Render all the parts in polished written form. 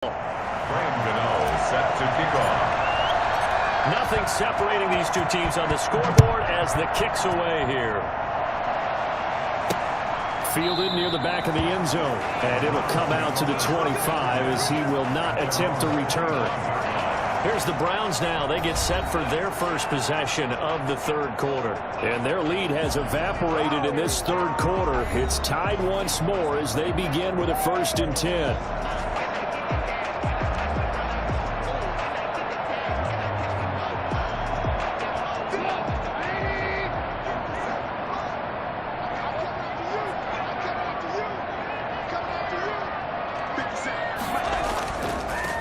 Set to kick off. Nothing separating these two teams on the scoreboard as the kick's away here. Fielded near the back of the end zone. And it'll come out to the 25 as he will not attempt to return. Here's the Browns now. They get set for their first possession of the third quarter. And their lead has evaporated in this third quarter. It's tied once more as they begin with a 1st and 10.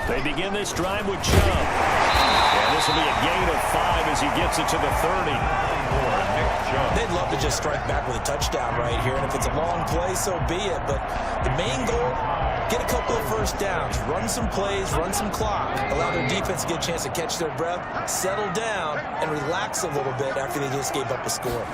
They begin this drive with Chubb. And this will be a gain of 5 as he gets it to the 30. They'd love to just strike back with a touchdown right here. And if it's a long play, so be it. But the main goal, get a couple of first downs, run some plays, run some clock, allow their defense to get a chance to catch their breath, settle down, and relax a little bit after they just gave up a score.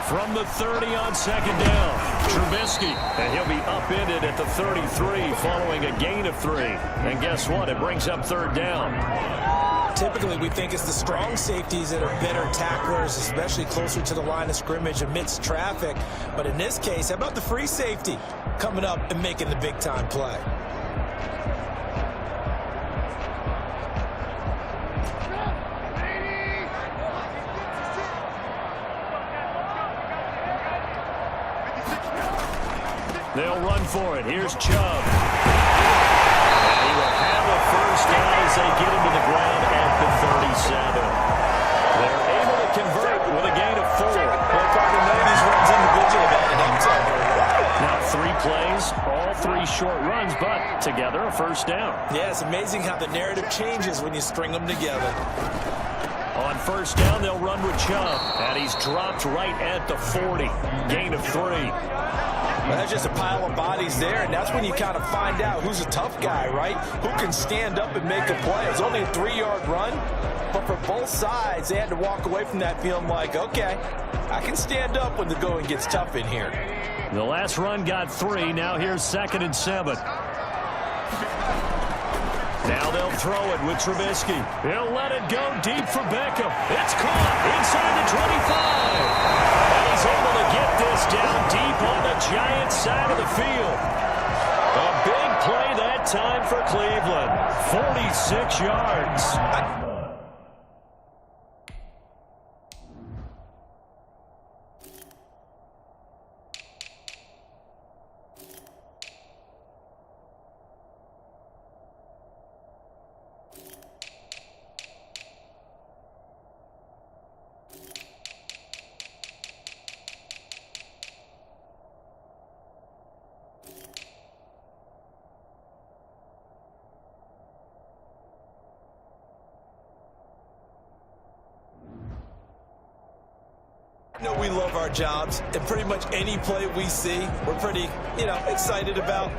From the 30 on 2nd down, Trubisky, and he'll be upended at the 33 following a gain of 3. And guess what? It brings up 3rd down. Typically, we think it's the strong safeties that are better tacklers, especially closer to the line of scrimmage amidst traffic. But in this case, how about the free safety coming up and making the big-time play? They'll run for it. Here's Chubb. And he will have a 1st down as they get him to the ground at the 37. They're able to convert with a gain of 4. Well, partner, none of these runs individually have added up to Now 3 plays, all 3 short runs, but together a 1st down. Yeah, it's amazing how the narrative changes when you string them together. On 1st down, they'll run with Chubb. And he's dropped right at the 40. Gain of 3. Well, that's just a pile of bodies there, and that's when you kind of find out who's a tough guy, right? Who can stand up and make a play. It's only a 3-yard run, but for both sides, they had to walk away from that feeling like, okay, I can stand up when the going gets tough in here. The last run got 3. Now here's 2nd and 7. Now they'll throw it with Trubisky. He'll let it go deep for Beckham. It's caught inside the 25. And he's able to get this down deep on the Giants side of the field. A big play that time for Cleveland. 46 yards. I know we love our jobs, and pretty much any play we see, we're pretty, excited about.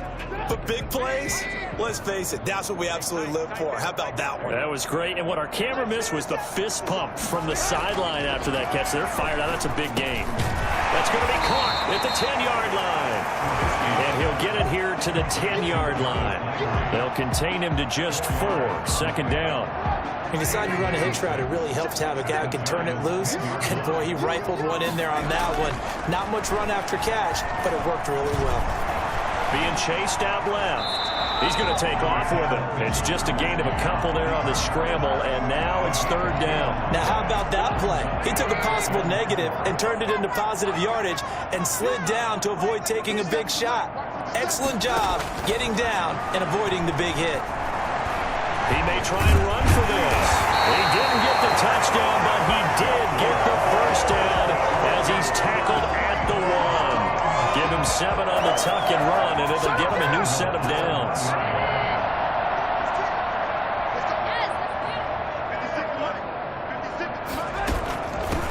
But big plays, let's face it, that's what we absolutely live for. How about that one? That was great, and what our camera missed was the fist pump from the sideline after that catch. They're fired out. That's a big gain. That's going to be caught at the 10-yard line. And he'll get it here to the 10-yard line. They'll contain him to just 4. 2nd down. When you decide to run a hitch route, it really helps to have a guy who can turn it loose. And, boy, he rifled one in there on that one. Not much run after catch, but it worked really well. Being chased out left. He's going to take off with it. It's just a gain of a couple there on the scramble, and now it's 3rd down. Now, how about that play? He took a possible negative and turned it into positive yardage and slid down to avoid taking a big shot. Excellent job getting down and avoiding the big hit. He may try and run for this. He didn't get the touchdown, but he did get the 1st down as he's tackled at the 1. Give him 7 on the tuck and run, and it'll give him a new set of downs.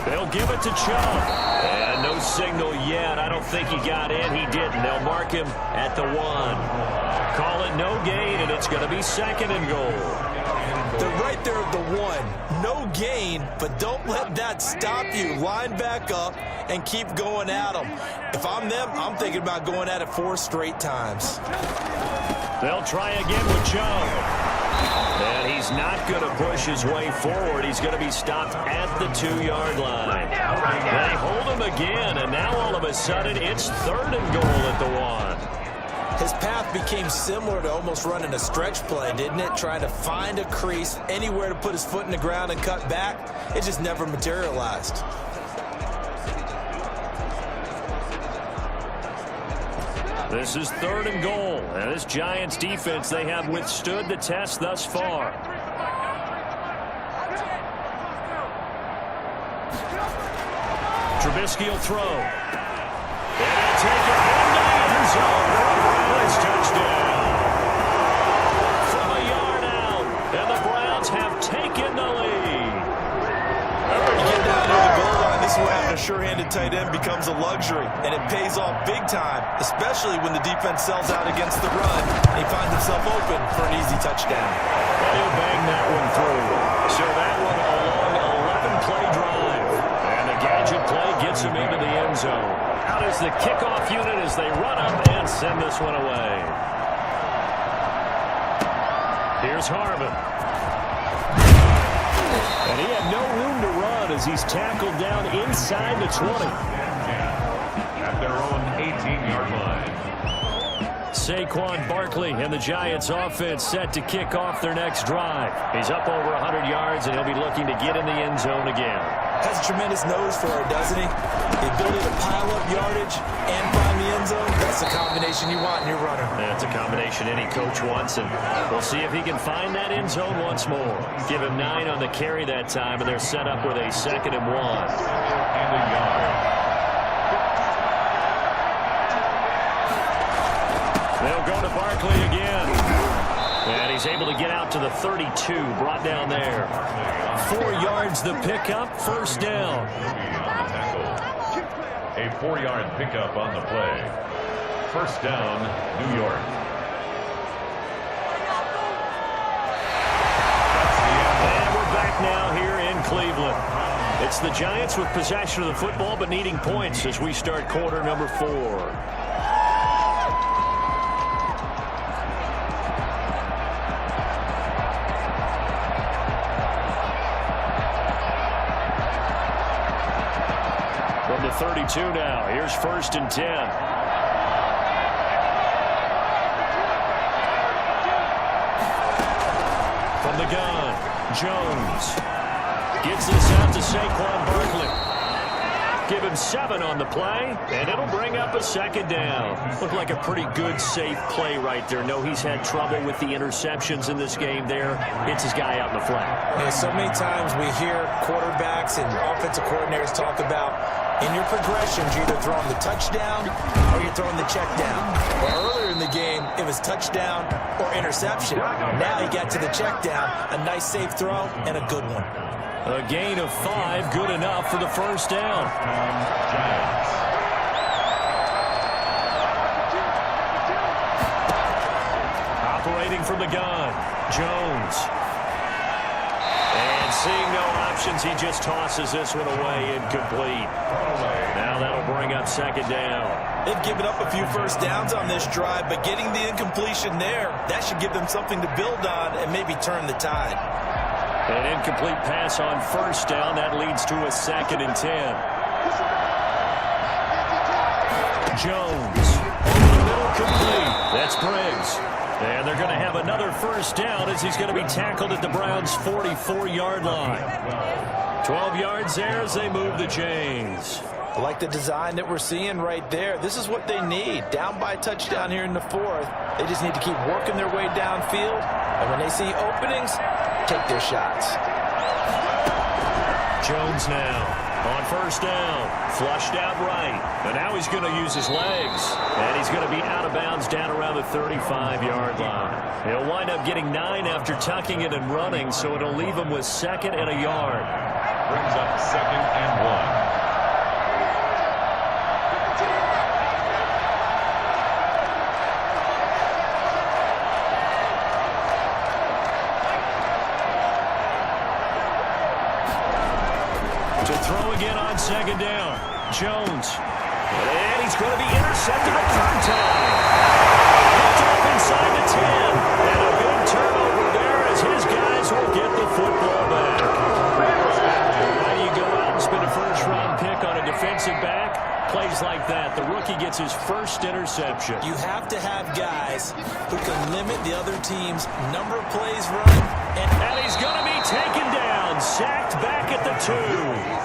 They'll give it to Chubb. And no signal yet. I don't think he got in. He didn't. They'll mark him at the 1. Call it no gain, and it's going to be 2nd and goal. They're right there at the 1. No gain, but don't let that stop you. Line back up and keep going at them. If I'm them, I'm thinking about going at it 4 straight times. They'll try again with Joe. And he's not going to push his way forward. He's going to be stopped at the 2-yard line. They hold him again, and now all of a sudden it's 3rd and goal at the 1. His path became similar to almost running a stretch play, didn't it? Trying to find a crease, anywhere to put his foot in the ground and cut back. It just never materialized. This is 3rd and goal. And this Giants defense, they have withstood the test thus far. Trubisky will throw. And he'll take it into the end zone. Browns touchdown. From a yard out. And the Browns have taken the lead. To get down to the goal line, this is where having a sure-handed tight end becomes a luxury, and it pays off big time, especially when the defense sells out against the run, and he finds himself open for an easy touchdown. And he'll bang that one through. So that one a long 11-play drive. And the gadget play gets him into the end zone. Out is the kickoff unit as they run up and send this one away. Here's Harvin. And he had no room to run as he's tackled down inside the 20. At their own 18-yard line. Saquon Barkley and the Giants offense set to kick off their next drive. He's up over 100 yards, and he'll be looking to get in the end zone again. Has a tremendous nose for it, doesn't he? The ability to pile up yardage and find the end zone, that's the combination you want in your runner. That's a combination any coach wants, and we'll see if he can find that end zone once more. Give him 9 on the carry that time, and they're set up with a 2nd and 1. And a yard. They'll go to Barkley again. And he's able to get out to the 32, brought down there. 4 yards the pickup, 1st down. A 4-yard pickup on the play. 1st down, New York. And we're back now here in Cleveland. It's the Giants with possession of the football but needing points as we start quarter number 4. From the 32 now, here's 1st and 10. From the gun, Jones gets this out to Saquon Barkley. Give him 7 on the play, and it'll bring up a 2nd down. Looked like a pretty good, safe play right there. No, he's had trouble with the interceptions in this game there. Hits his guy out in the flat. And so many times we hear quarterbacks and offensive coordinators talk about in your progressions, you're either throwing the touchdown or you're throwing the check down. Well, earlier in the game, it was touchdown or interception. Now he got to the check down, a nice safe throw, and a good one. A gain of 5, good enough for the 1st down. Operating from the gun, Jones. And seeing no options, he just tosses this one away, incomplete. Now that'll bring up 2nd down. They've given up a few 1st downs on this drive, but getting the incompletion there, that should give them something to build on and maybe turn the tide. An incomplete pass on 1st down. That leads to a 2nd and 10. Jones. Over the middle, complete. That's Briggs. And they're going to have another 1st down as he's going to be tackled at the Browns' 44-yard line. 12 yards there as they move the chains. I like the design that we're seeing right there. This is what they need. Down by a touchdown here in the 4th. They just need to keep working their way downfield. And when they see openings, take their shots. Jones now on 1st down. Flushed out right. And now he's going to use his legs. And he's going to be out of bounds down around the 35-yard line. He'll wind up getting 9 after tucking it and running, so it'll leave him with 2nd and a yard. Brings up 2nd and 1. To throw again on 2nd down. Jones. And he's going to be intercepted a 3rd time. picked off inside the 10. And a big turnover there as his guys will get the football back. How do you go out and spend a first-round pick on a defensive back? Plays like that, the rookie gets his first interception. You have to have guys who can limit the other team's number of plays run. And he's going to be taken down, sacked back at the 2.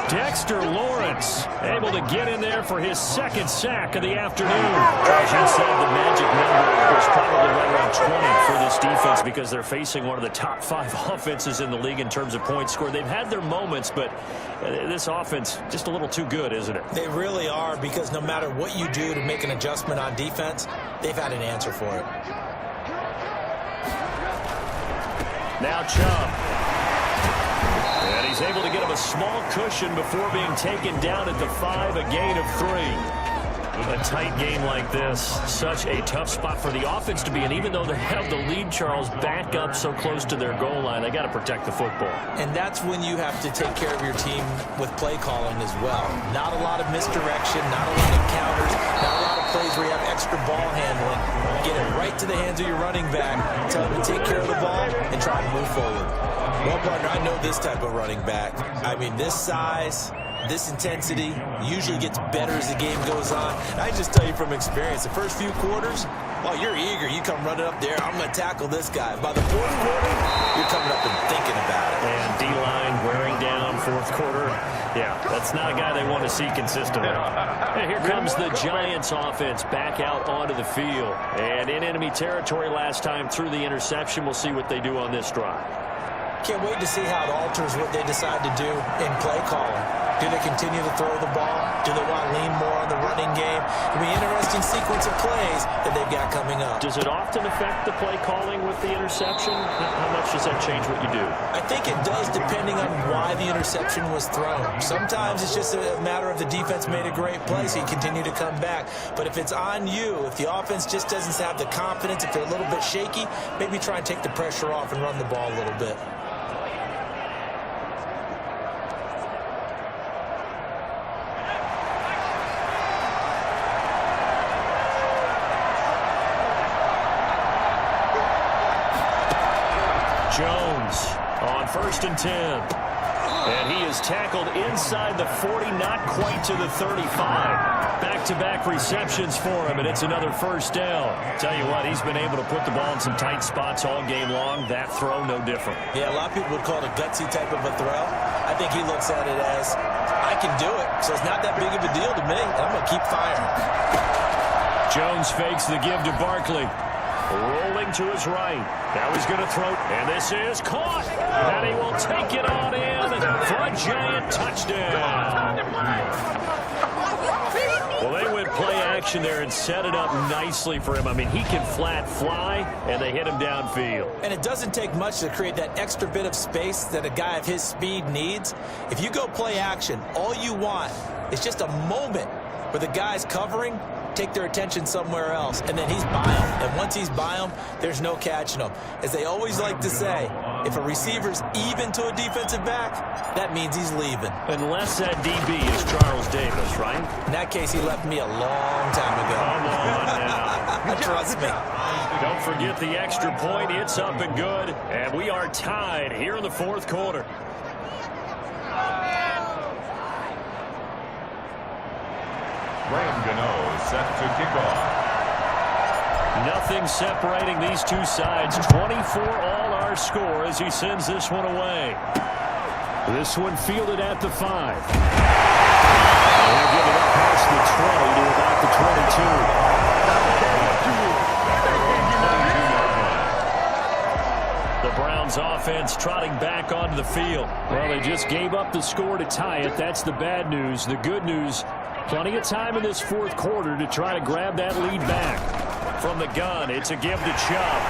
Dexter Lawrence able to get in there for his second sack of the afternoon. Trajan said the magic number was probably right around 20 for this defense because they're facing one of the top 5 offenses in the league in terms of points scored. They've had their moments, but this offense just a little too good, isn't it? They really are, because no matter what you do to make an adjustment on defense, they've had an answer for it. Now Chubb. And he's able to get him a small cushion before being taken down at the 5, a gain of 3. A tight game like this, such a tough spot for the offense to be in. Even though they have the lead, Charles, back up so close to their goal line, they got to protect the football. And that's when you have to take care of your team with play calling as well. Not a lot of misdirection, not a lot of counters, not a lot of plays where you have extra ball handling. Get it right to the hands of your running back, tell him to take care of the ball, and try to move forward. Well, partner, I know this type of running back. I mean, this size, this intensity usually gets better as the game goes on. I just tell you from experience, the first few quarters, oh, you're eager. You come running up there, I'm going to tackle this guy. By the fourth quarter, you're coming up and thinking about it. And D-line wearing down fourth quarter. Yeah, that's not a guy they want to see consistently. And here comes the Giants offense back out onto the field. And in enemy territory last time through the interception. We'll see what they do on this drive. Can't wait to see how it alters what they decide to do in play calling. Do they continue to throw the ball? Do they want to lean more on the running game? It'll be an interesting sequence of plays that they've got coming up. Does it often affect the play calling with the interception? How much does that change what you do? I think it does, depending on why the interception was thrown. Sometimes it's just a matter of the defense made a great play, so you continue to come back. But if it's on you, if the offense just doesn't have the confidence, if they're a little bit shaky, maybe try and take the pressure off and run the ball a little bit. Jones on 1st and 10. And he is tackled inside the 40, not quite to the 35. Back-to-back receptions for him, and it's another first down. Tell you what, he's been able to put the ball in some tight spots all game long. That throw, no different. Yeah, a lot of people would call it a gutsy type of a throw. I think he looks at it as, I can do it, so it's not that big of a deal to me. I'm going to keep firing. Jones fakes the give to Barkley. Rolling to his right. Now he's going to throw, and this is caught. And he will take it on in for a giant touchdown. Well, they went play action there and set it up nicely for him. I mean, he can flat fly, and they hit him downfield. And it doesn't take much to create that extra bit of space that a guy of his speed needs. If you go play action, all you want is just a moment where the guy's covering, take their attention somewhere else, and then he's by him. And once he's by him, there's no catching him. As they always like to say, if a receiver's even to a defensive back, that means he's leaving. Unless that DB is Charles Davis, right? In that case, he left me a long time ago. Come on now. Trust me. Don't forget the extra point. It's up and good. And we are tied here in the fourth quarter. Graham Gano set to kick off. Nothing separating these two sides. 24-all our score as he sends this one away. This one fielded at the 5. They'll give it up past the 20 to about the 22. The Browns offense trotting back onto the field. Well, they just gave up the score to tie it. That's the bad news. The good news, plenty of time in this fourth quarter to try to grab that lead back. From the gun, it's a give to Chubb.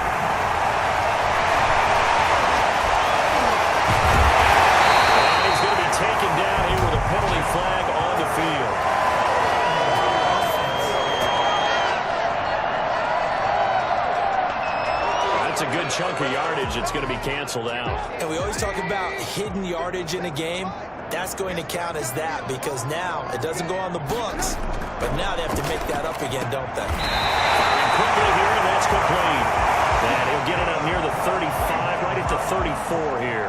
And he's going to be taken down here with a penalty flag on the field. That's a good chunk of yardage. It's going to be canceled out. And we always talk about hidden yardage in a game. That's going to count as that, because now it doesn't go on the books, but now they have to make that up again, don't they? Quickly here, that's complete. And he'll get it up near the 35, right at the 34 here.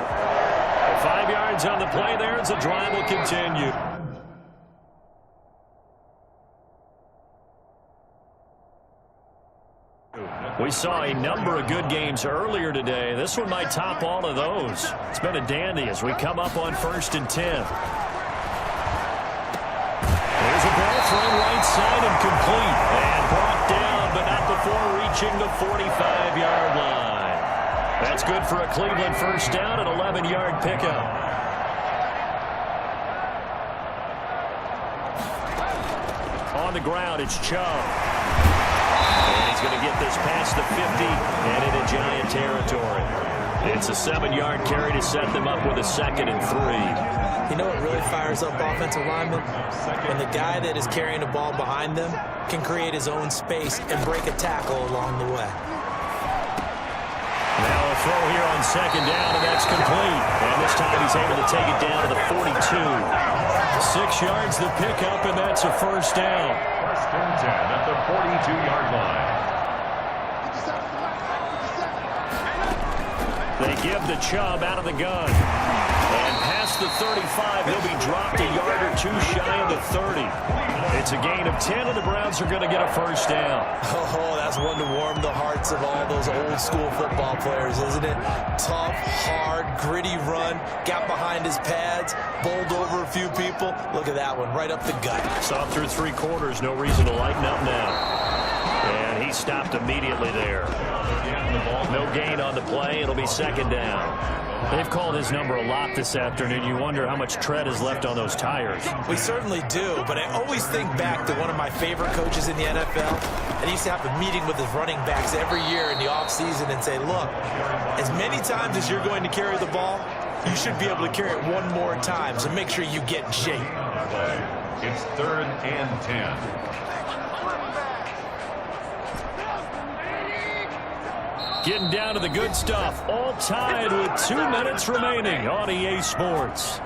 5 yards on the play there as the drive will continue. We saw a number of good games earlier today. This one might top all of those. It's been a dandy as we come up on 1st and 10. There's a ball thrown right side and complete. And brought down, but not before reaching the 45-yard line. That's good for a Cleveland first down, an 11-yard pickup. On the ground, it's Chubb. And he's going to get this past the 50 and into Giant territory. It's a 7-yard carry to set them up with a 2nd and 3. You know what really fires up offensive linemen? When the guy that is carrying the ball behind them can create his own space and break a tackle along the way. Now a throw here on 2nd down, and that's complete. And this time he's able to take it down to the 42. 6 yards the pickup, and that's a first down. 1st and 10 at the 42-yard line. They give the Chubb out of the gun. And past the 35, he'll be dropped a yard or two shy of the 30. It's a gain of 10, and the Browns are going to get a first down. Oh, that's one to warm the hearts of all those old-school football players, isn't it? Tough, hard, gritty run, got behind his pads, bowled over a few people. Look at that one, right up the gut. Saw through 3 quarters, no reason to lighten up now. And he stopped immediately there. No gain on the play. It'll be 2nd down. They've called his number a lot this afternoon. You wonder how much tread is left on those tires. We certainly do, but I always think back to one of my favorite coaches in the NFL. And he used to have a meeting with his running backs every year in the offseason and say, look, as many times as you're going to carry the ball, you should be able to carry it one more time, so make sure you get in shape. It's 3rd and 10. Getting down to the good stuff. All tied with 2 minutes remaining on EA Sports.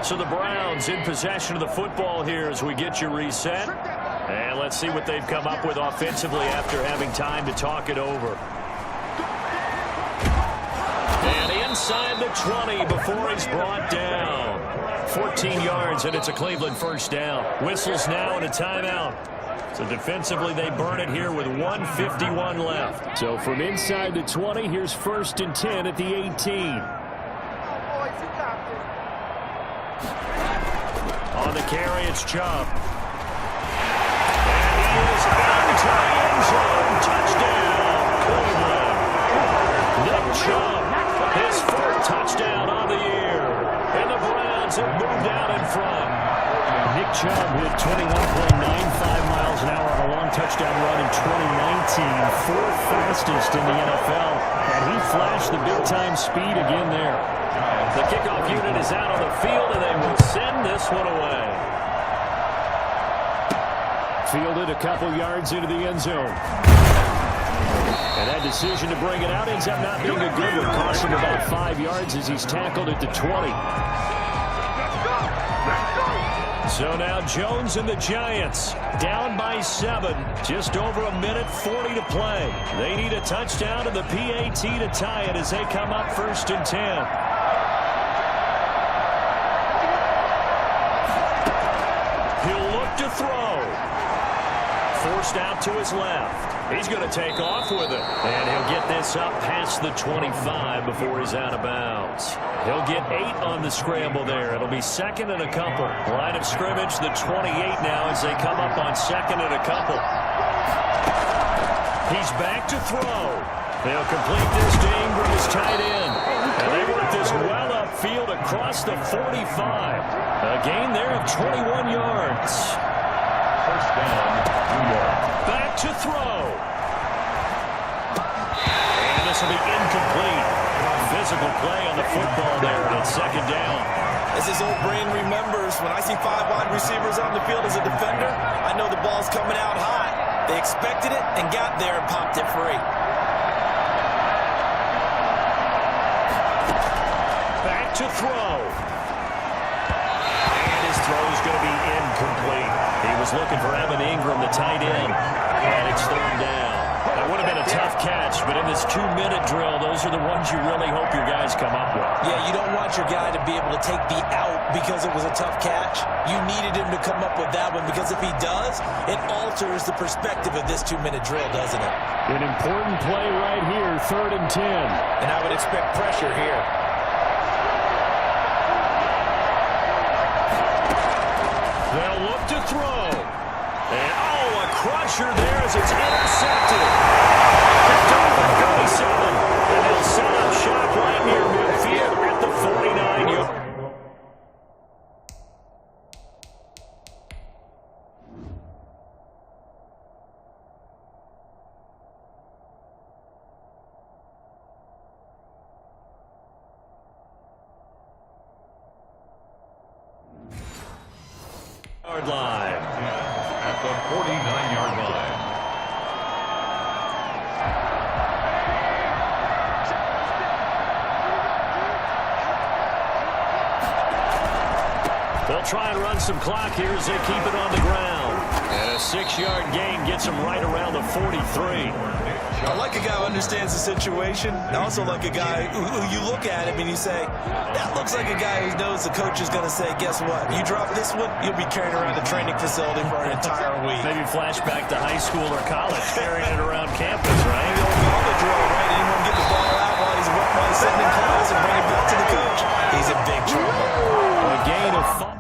So the Browns in possession of the football here as we get you reset. And let's see what they've come up with offensively after having time to talk it over. And inside the 20 before he's brought down. 14 yards, and it's a Cleveland first down. Whistles now and a timeout. So defensively, they burn it here with 1:51 left. So from inside the 20, here's 1st and 10 at the 18. On the carry, it's Chubb. And he is into the end zone. Touchdown, Cleveland. Nick Chubb, his 4th touchdown on the year. And the Browns have moved out in front. Nick Chubb with 21.95 miles an hour on a long touchdown run in 2019. 4th fastest in the NFL. And he flashed the big-time speed again there. The kickoff unit is out on the field, and they will send this one away. Fielded a couple yards into the end zone. And that decision to bring it out ends up not being a good one. Cost him about 5 yards as he's tackled at the 20. So now Jones and the Giants down by 7. Just over a minute 40 to play. They need a touchdown and the PAT to tie it as they come up 1st and 10. He'll look to throw. Forced out to his left. He's going to take off with it. And he'll get this up past the 25 before he's out of bounds. He'll get 8 on the scramble there. It'll be 2nd and a couple. Line of scrimmage, the 28 now as they come up on 2nd and a couple. He's back to throw. They'll complete this to Ingram as tight end. And they work this well upfield across the 45. A gain there of 21 yards. First down, New York. Back to throw. And this will be incomplete. Physical play on the football there, and it's 2nd down. As his old brain remembers, when I see 5 wide receivers on the field as a defender, I know the ball's coming out hot. They expected it and got there and popped it free. Back to throw. And his throw is going to be incomplete. He was looking for Evan Ingram, the tight end, and it's third down. That would have been a tough catch, but in this 2-minute drill, those are the ones you really hope your guys come up with. Yeah, you don't want your guy to be able to take the out because it was a tough catch. You needed him to come up with that one, because if he does, it alters the perspective of this 2-minute drill, doesn't it? An important play right here, 3rd and 10. And I would expect pressure here. They'll look to throw. And, a crusher there as it's intercepted. Picked off at 37. And they'll set up shop right near midfield at the 49-yard. Line. At the 49-yard line. They'll try and run some clock here as they keep it on the ground. And a 6-yard gain gets them right around the 43. I like a guy who understands the situation. I also like a guy who you look at him and you say, that looks like a guy who knows the coach is going to say, guess what? You drop this one, you'll be carrying around the training facility for an entire week. Maybe flashback to high school or college, carrying it around campus, right? Maybe old gauntlet drill, right? Anyone get the ball out while he's sitting in class and bring it back to the coach. He's in big trouble. A gain of 5.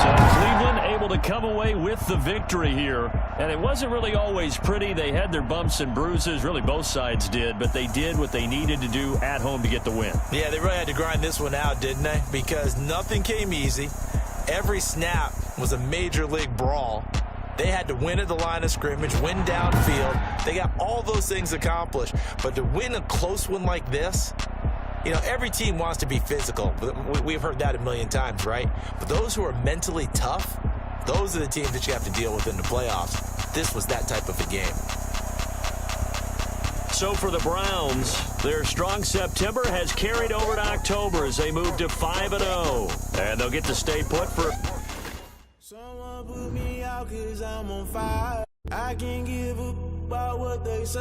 So Cleveland able to come away with the victory here. And it wasn't really always pretty. They had their bumps and bruises. Really, both sides did. But they did what they needed to do at home to get the win. Yeah, they really had to grind this one out, didn't they? Because nothing came easy. Every snap was a major league brawl. They had to win at the line of scrimmage, win downfield. They got all those things accomplished. But to win a close one like this, you know, every team wants to be physical. We've heard that a million times, right? But those who are mentally tough, those are the teams that you have to deal with in the playoffs. This was that type of a game. So for the Browns, their strong September has carried over to October as they move to 5-0. And they'll get to stay put for... Someone put me out 'cause I'm on fire. I can't give up about what they say.